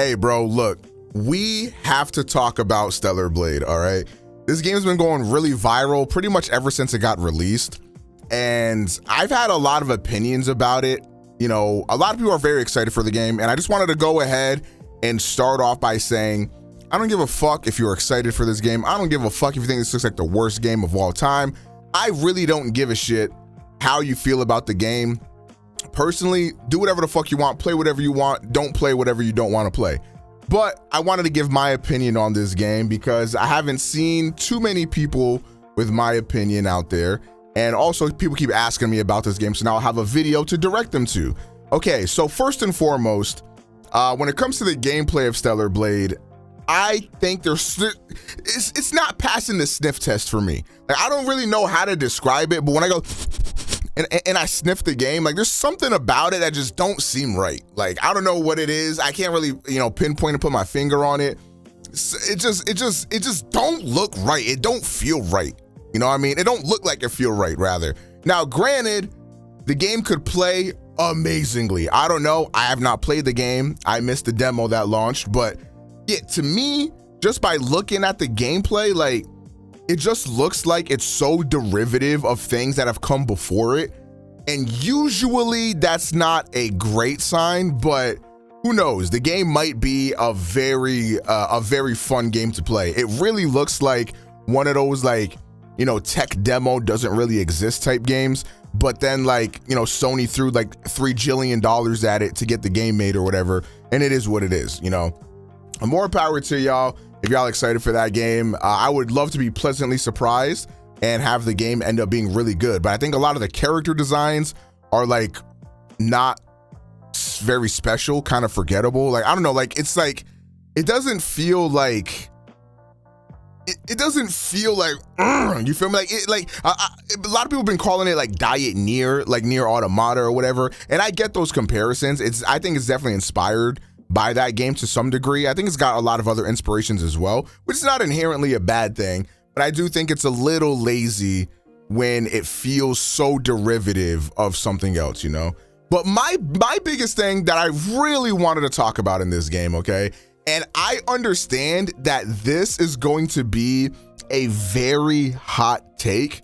Hey, bro, look, we have to talk about Stellar Blade, all right? This game's been going really viral pretty much ever since it got released. And I've had a lot of opinions about it. You know, a lot of people are very excited for the game. And I just wanted to go ahead and start off by saying, I don't give a fuck if you're excited for this game. I don't give a fuck if you think this looks like the worst game of all time. I really don't give a shit how you feel about the game. Personally, do whatever the fuck you want, play whatever you want, don't play whatever you don't want to play. But I wanted to give my opinion on this game because I haven't seen too many people with my opinion out there. And also people keep asking me about this game, so now I'll have a video to direct them to. Okay, so first and foremost, when it comes to the gameplay of Stellar Blade, I think it's not passing the sniff test for me. Like, I don't really know how to describe it, but when I go and I sniff the game, like, there's something about it that just don't seem right. Like, I don't know what it is. I can't really, pinpoint and put my finger on it. It just don't look right. It don't feel right. You know what I mean? It don't look like it feel right, rather. Now, granted, the game could play amazingly. I don't know. I have not played the game. I missed the demo that launched, but yeah, to me, just by looking at the gameplay, like, it just looks like it's so derivative of things that have come before it. And usually that's not a great sign, but who knows? The game might be a very fun game to play. It really looks like one of those, like, tech demo doesn't really exist type games, but then, like, Sony threw like $3 jillion at it to get the game made or whatever. And it is what it is, More power to y'all. If y'all excited for that game, I would love to be pleasantly surprised and have the game end up being really good. But I think a lot of the character designs are, like, not very special, kind of forgettable. Like, I don't know, like, it's like, it doesn't feel like, it doesn't feel like, you feel me? Like, a lot of people have been calling it like Diet Nier, like Nier Automata or whatever. And I get those comparisons. I think it's definitely inspired by that game to some degree. I think it's got a lot of other inspirations as well, which is not inherently a bad thing, but I do think it's a little lazy when it feels so derivative of something else, But my biggest thing that I really wanted to talk about in this game, okay? And I understand that this is going to be a very hot take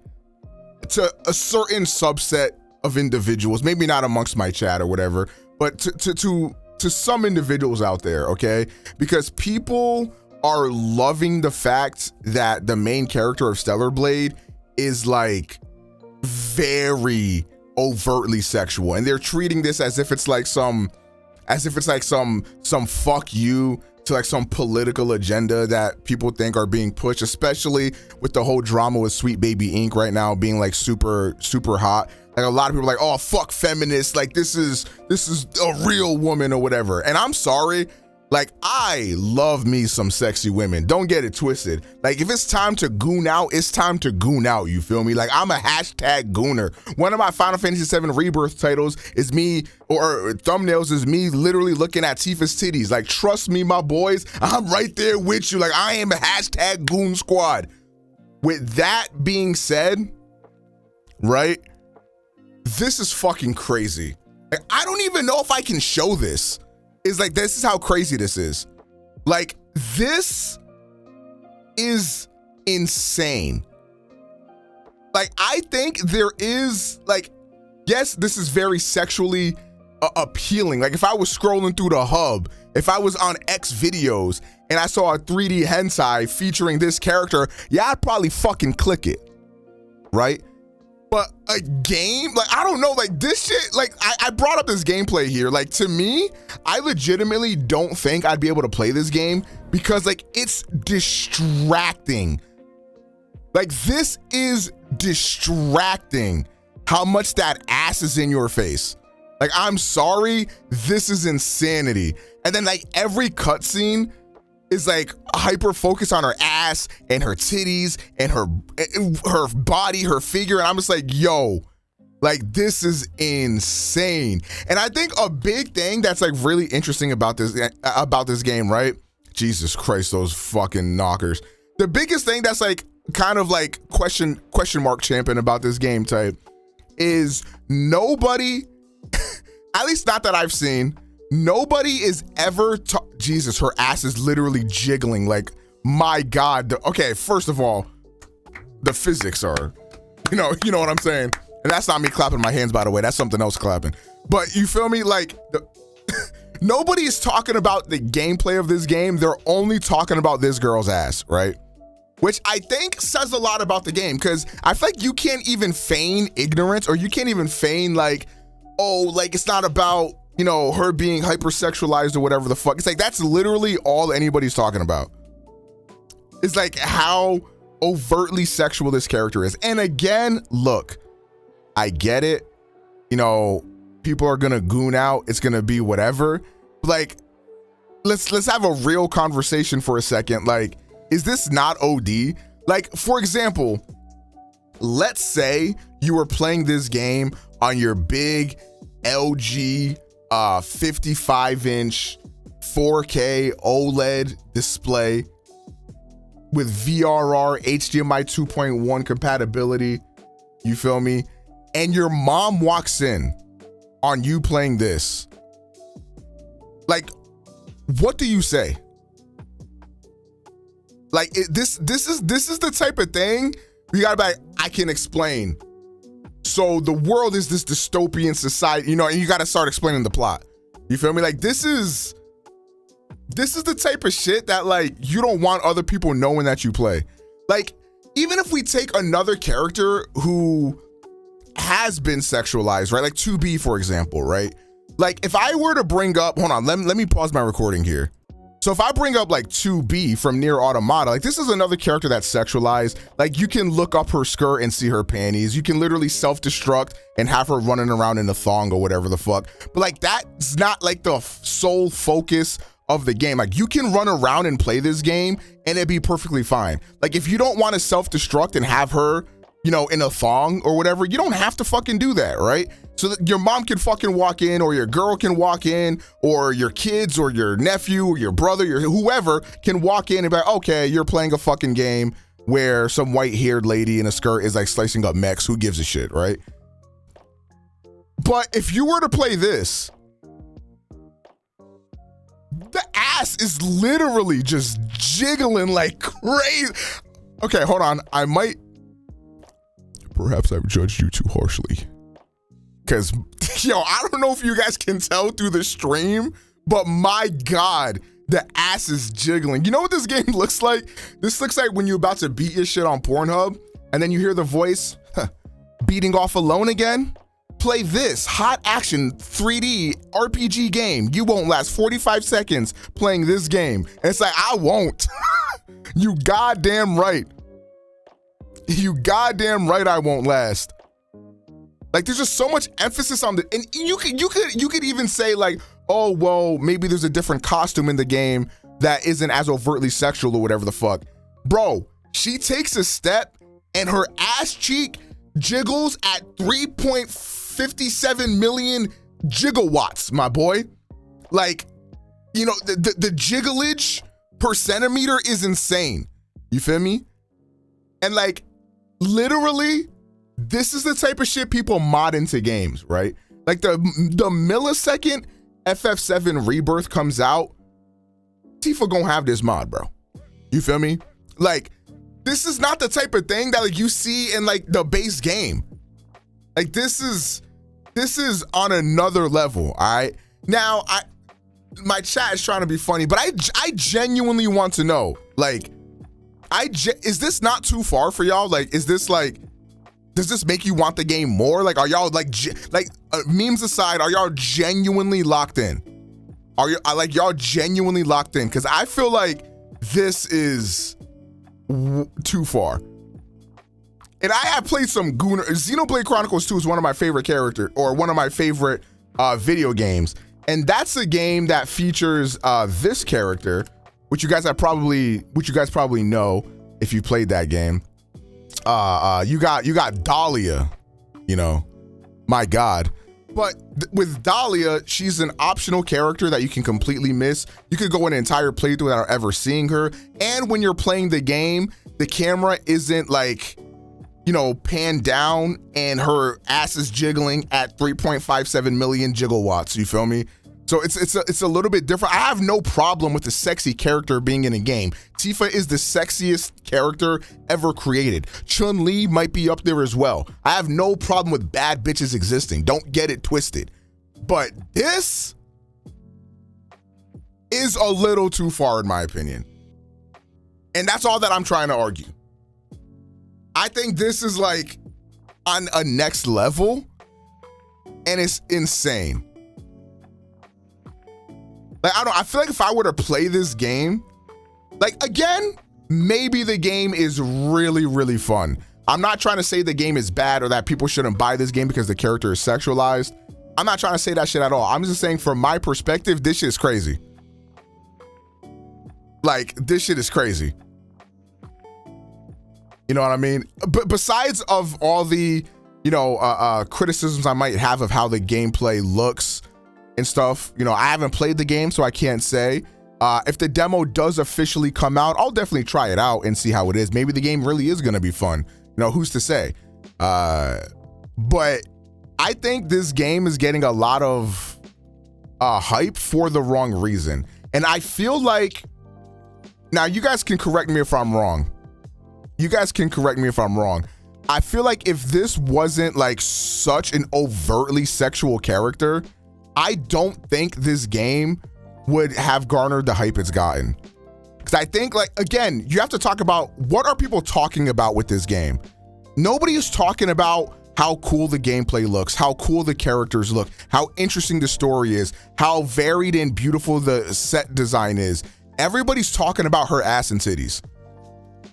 to a certain subset of individuals, maybe not amongst my chat or whatever, but to some individuals out there, okay? Because people are loving the fact that the main character of Stellar Blade is, like, very overtly sexual, and they're treating this as if it's like some fuck you to, like, some political agenda that people think are being pushed, especially with the whole drama with Sweet Baby Inc. right now being, like, super hot. Like, a lot of people are like, oh, fuck feminists, like, this is a real woman or whatever. And I'm sorry, like, I love me some sexy women. Don't get it twisted. Like, if it's time to goon out, it's time to goon out, you feel me? Like, I'm a hashtag gooner. One of my Final Fantasy VII Rebirth titles is me, or thumbnails is me literally looking at Tifa's titties. Like, trust me, my boys, I'm right there with you. Like, I am a hashtag goon squad. With that being said, right? This is fucking crazy. Like, I don't even know if I can show this. It's like, this is how crazy this is. Like, this is insane. Like, I think there is, like, yes, this is very sexually appealing. Like, if I was scrolling through the hub, if I was on X videos and I saw a 3D hentai featuring this character, yeah, I'd probably fucking click it, right? But a game, like, I don't know, like, this shit, like, I brought up this gameplay here. Like, to me, I legitimately don't think I'd be able to play this game because, like, it's distracting. Like, this is distracting how much that ass is in your face. Like, I'm sorry, this is insanity. And then, like, every cutscene is, like, hyper focused on her ass and her titties and her body, her figure, and I'm just like, yo, like, this is insane. And I think a big thing that's, like, really interesting about this game, right? Jesus Christ, those fucking knockers. The biggest thing that's, like, kind of like question mark champion about this game type is nobody, at least not that I've seen, nobody is ever, Jesus, her ass is literally jiggling. Like, my God. Okay, first of all, the physics are, you know what I'm saying? And that's not me clapping my hands, by the way. That's something else clapping. But you feel me? Like, nobody is talking about the gameplay of this game. They're only talking about this girl's ass, right? Which I think says a lot about the game, because I feel like you can't even feign ignorance, or you can't even feign like, oh, like it's not about, you know, her being hypersexualized or whatever the fuck. It's like, that's literally all anybody's talking about. It's like how overtly sexual this character is. And again, look, I get it. You know, people are gonna goon out. It's gonna be whatever. Like, let's have a real conversation for a second. Like, is this not OD? Like, for example, let's say you were playing this game on your big LG 55-inch 4K OLED display with VRR HDMI 2.1 compatibility. You feel me? And your mom walks in on you playing this. Like, what do you say? Like, this is the type of thing you gotta be like, I can explain. So the world is this dystopian society, you know, and you gotta start explaining the plot. You feel me? Like, this is the type of shit that, like, you don't want other people knowing that you play. Like, even if we take another character who has been sexualized, right? Like 2B, for example, right? Like, if I were to bring up, hold on, let me pause my recording here. So if I bring up like 2B from Nier Automata, like this is another character that's sexualized. Like, you can look up her skirt and see her panties. You can literally self-destruct and have her running around in a thong or whatever the fuck. But like, that's not like the sole focus of the game. Like, you can run around and play this game and it'd be perfectly fine. Like, if you don't want to self-destruct and have her, you know, in a thong or whatever, you don't have to fucking do that, right? So that your mom can fucking walk in, or your girl can walk in, or your kids or your nephew or your brother, your whoever can walk in and be like, okay, you're playing a fucking game where some white-haired lady in a skirt is like slicing up mechs. Who gives a shit, right? But if you were to play this, the ass is literally just jiggling like crazy. Okay, hold on. Perhaps I've judged you too harshly. Because, yo, I don't know if you guys can tell through the stream, but my God, the ass is jiggling. You know what this game looks like? This looks like when you're about to beat your shit on Pornhub, and then you hear the voice, beating off alone again? Play this hot action 3D RPG game. You won't last 45 seconds playing this game. And it's like, I won't. You goddamn right. You goddamn right I won't last. Like, there's just so much emphasis on the, and you could even say like, oh, well, maybe there's a different costume in the game that isn't as overtly sexual or whatever the fuck. Bro, she takes a step and her ass cheek jiggles at 3.57 million gigawatts, my boy. Like, you know, the jigglage per centimeter is insane. You feel me? And like, literally, this is the type of shit people mod into games, right? Like the millisecond FF7 Rebirth comes out, Tifa gonna have this mod, bro. You feel me? Like, this is not the type of thing that like you see in like the base game. Like, this is on another level, all right? Now, my chat is trying to be funny, but I genuinely want to know, like, is this not too far for y'all? Like, is this like, does this make you want the game more? Like, are y'all like memes aside, are y'all genuinely locked in? Are you like y'all genuinely locked in? Because I feel like this is too far. And I have played some Gooner. Xenoblade Chronicles 2 is one of my favorite characters, or one of my favorite video games, and that's a game that features this character, which you guys probably know if you played that game. You got Dahlia, you know, my God. But with Dahlia, she's an optional character that you can completely miss. You could go an entire playthrough without ever seeing her. And when you're playing the game, the camera isn't like, you know, panned down and her ass is jiggling at 3.57 million gigawatts. You feel me? So it's a little bit different. I have no problem with the sexy character being in a game. Tifa is the sexiest character ever created. Chun-Li might be up there as well. I have no problem with bad bitches existing. Don't get it twisted. But this is a little too far in my opinion. And that's all that I'm trying to argue. I think this is like on a next level and it's insane. Like, I feel like if I were to play this game, like, again, maybe the game is really, really fun. I'm not trying to say the game is bad or that people shouldn't buy this game because the character is sexualized. I'm not trying to say that shit at all. I'm just saying from my perspective, this shit is crazy. Like, this shit is crazy. You know what I mean? But besides of all the, you know, criticisms I might have of how the gameplay looks and stuff, you know, I haven't played the game, so I can't say. If the demo does officially come out, I'll definitely try it out and see how it is. Maybe the game really is gonna be fun. You know, who's to say? But I think this game is getting a lot of hype for the wrong reason. And I feel like, now you guys can correct me if I'm wrong. You guys can correct me if I'm wrong. I feel like if this wasn't like such an overtly sexual character, I don't think this game would have garnered the hype it's gotten. Because I think, like, again, you have to talk about what are people talking about with this game. Nobody is talking about how cool the gameplay looks, how cool the characters look, how interesting the story is, how varied and beautiful the set design is. Everybody's talking about her ass and titties.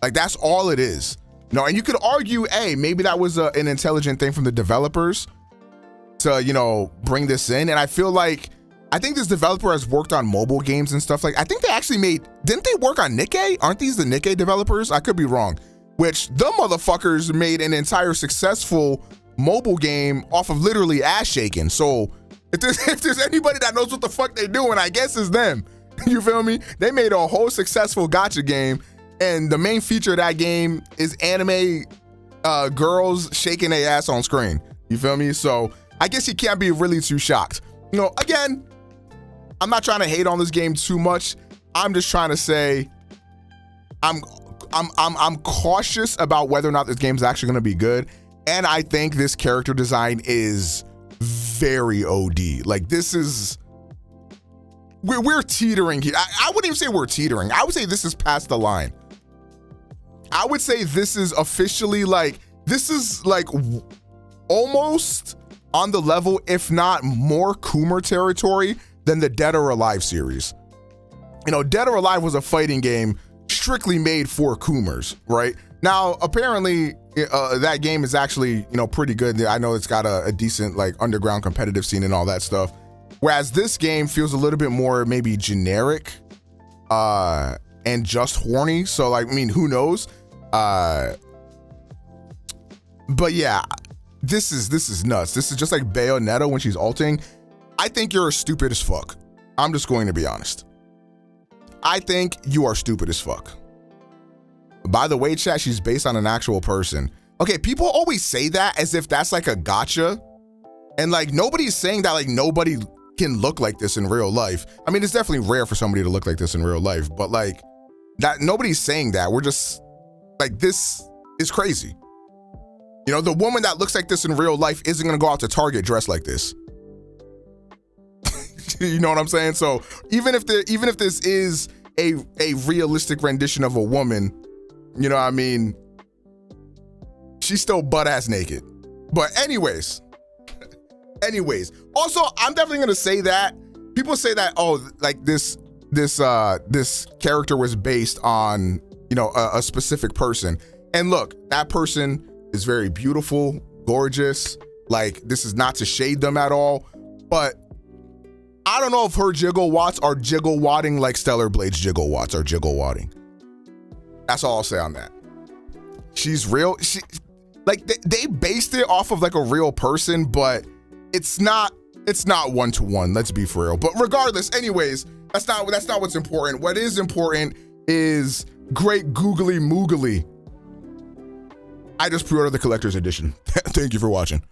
Like, that's all it is. No, and you could argue, hey, maybe that was an intelligent thing from the developers to, you know, bring this in. And I feel like, I think this developer has worked on mobile games and stuff. Like, I think they actually made, didn't they work on Nikkei? Aren't these the Nikkei developers? I could be wrong. Which, the motherfuckers made an entire successful mobile game off of literally ass shaking. So, if there's anybody that knows what the fuck they doing, I guess it's them. You feel me? They made a whole successful gacha game, and the main feature of that game is anime girls shaking their ass on screen. You feel me? So I guess you can't be really too shocked. You know, again, I'm not trying to hate on this game too much. I'm just trying to say I'm cautious about whether or not this game's actually going to be good. And I think this character design is very OD. Like, this is, we're teetering here. I wouldn't even say we're teetering. I would say this is past the line. I would say this is officially like, this is like almost on the level, if not more Coomer territory than the Dead or Alive series. You know, Dead or Alive was a fighting game strictly made for Coomers, right? Now, apparently that game is actually, you know, pretty good. I know it's got a decent like underground competitive scene and all that stuff. Whereas this game feels a little bit more maybe generic and just horny. So like, I mean, who knows? But yeah, this is nuts. This is just like Bayonetta when she's ulting. I think you're stupid as fuck. I'm just going to be honest. I think you are stupid as fuck. By the way, chat, she's based on an actual person. Okay, people always say that as if that's like a gotcha. And like, nobody's saying that like nobody can look like this in real life. I mean, it's definitely rare for somebody to look like this in real life, but like that, nobody's saying that. We're just like, this is crazy. You know, the woman that looks like this in real life isn't gonna go out to Target dressed like this. You know what I'm saying? So even if this is a realistic rendition of a woman, you know what I mean, she's still butt ass naked. But anyways, also, I'm definitely gonna say that people say that, oh, like this character was based on, you know, a specific person. And look, that person is very beautiful, gorgeous. Like, this is not to shade them at all, but I don't know if her jiggle watts are jiggle watting like Stellar Blade's jiggle watts are jiggle watting. That's all I'll say on that. She's real. She, like, they based it off of like a real person, but it's not one-to-one. Let's be for real. But regardless, anyways, that's not what's important. What is important is great googly moogly. I just pre-ordered the collector's edition. Thank you for watching.